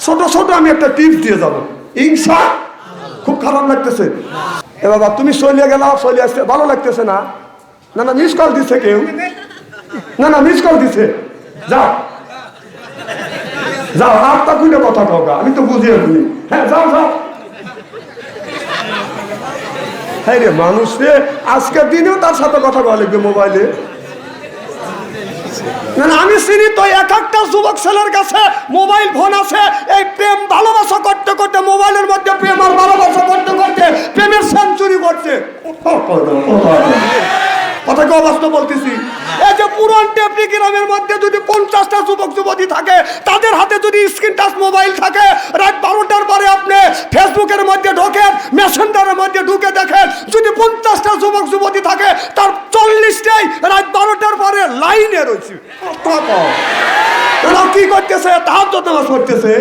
ছোট ছোট আমি একটা টিপস দিয়ে যাবো ইনশা। খুব খারাপ লাগতেছে এ বাবা, তুমি চলে গেল, চলে আসতে ভালো লাগতেছে না? না না, মিস কল দিছে কেউ, না না মিস কল দিছে, যাও যাও, হাতটা খুলে কথা কওগা, আমি তো বুঝিয়ে দিই। হ্যাঁ যাও যাও। হ্যাঁ রে মানুষ রে, আজকের দিনেও তার সাথে কথা বলা লাগবে মোবাইলে। না না, আমি চিনি তো এক একটা যুবক ছেলের কাছে মোবাইল ফোন আছে, এই প্রেম ভালোবাসা করতে করতে, মোবাইলের মধ্যে প্রেম আর ভালোবাসা করতে করতে প্রেমের সেঞ্চুরি করছে। কথা কেউ অবাস্তব বলতেছি। এই যে পুরান টেপনি গ্রামের মধ্যে যদি 50টা যুবক যুবতী থাকে, তাদের হাতে যদি স্ক্রিন টাচ মোবাইল থাকে, রাত 12টার পরে আপনি ফেসবুকের মধ্যে ঢোকেন, মেসেঞ্জারের মধ্যে ঢুকে দেখেন, যদি 50টা যুবক যুবতী থাকে, তার 40টাই রাত 12টার পরে লাইনে রয়েছে। কি করতেছে? তাহাজ্জুদ নামাজ পড়তেছে।